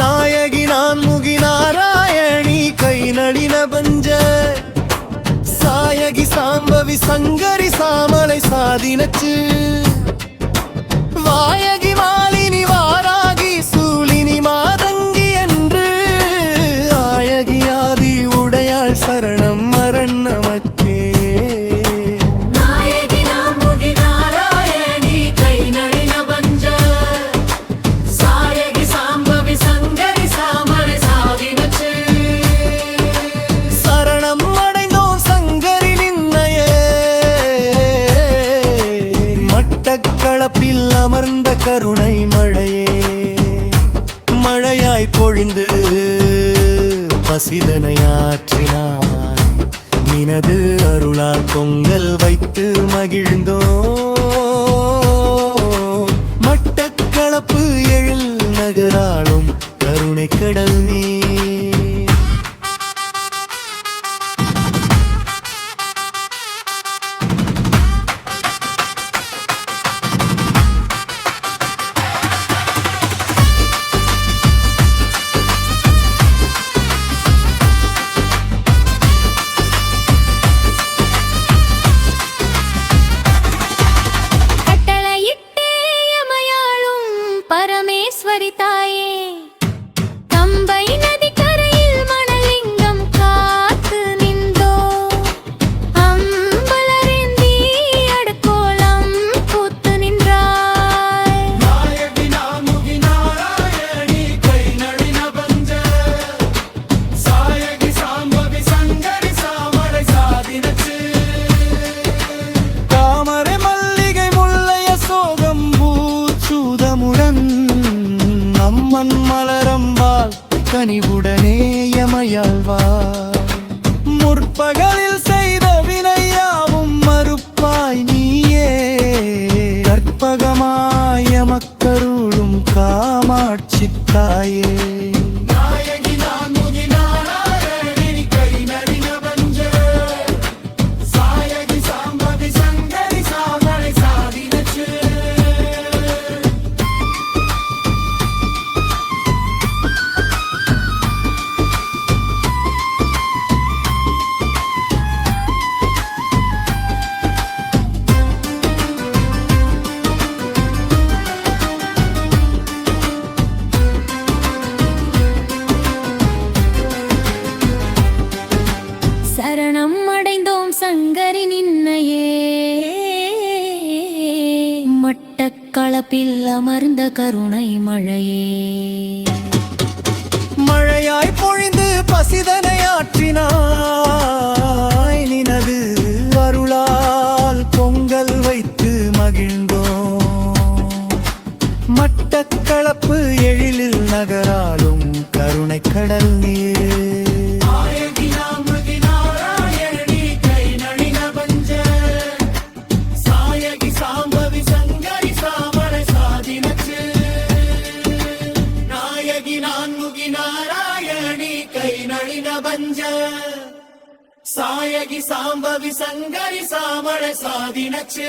நாயகி நான் முகி நாராயணி கை நளின பஞ்ச சாயகி சாம்பவி சங்கரி சாமலை சாதினச்சு வாயகி மாலினி வாராகி சூலினி மாதங்கி என்று ஆயகி ஆதி உடையாள் சரணம் மரண் நமக்கே. களப்பில் அமர்ந்த கருணை மழையே மழையாய் பொழிந்து பசிதனையாற்றினாய் நினது அருளால் பொங்கல் வைத்து மகிழ்ந்தோ மட்டக்களப்பு எழில் நகராளும் கருணை கடல் நீ. பரமேஸ்வரி தாயே கம்பை நதி கரையில் மணலிங்கம் காத்து நின்றோ அம்பலரேந்தி அடுக்கோலம் பூத்து நின்றாய். நாயகி நாமுகி நாராயணி கை நளின பஞ்ச சாயகி சாம்பவி சங்கரி சாமலை சாதினச்சு தாமரை மல்லிகை முல்லைய சோகம் பூச்சூதமுடன் அம்மன் மலரம்பால் கனிவுடனே யமையாழ்வார் முற்பகலில் செய்த வினையாவும் மறுப்பாய் நீயே கற்பகமாய் எமக்கருளும் காமாட்சி தாயே. நாயகி நான் முகி நாராயணி கை நளின பஞ்ச சாயகி சாம்பவி சங்கரி சாமலை சாதினச்சு சரணம் அடைந்தோம் சங்கரி நின்னையே மட்டக்களப்பில் அமர்ந்த கருணை மழையே மழையாய் பொழிந்து பசிதனையாற்றினாய் நினது அருளால் பொங்கல் வைத்து மகிழ்ந்தோம் மட்டக்களப்பு எழிலில் நகராலும் கருணை கடல் நீர். சாயகி சாம்பவி சங்கரி சாமலை சாதினச்சு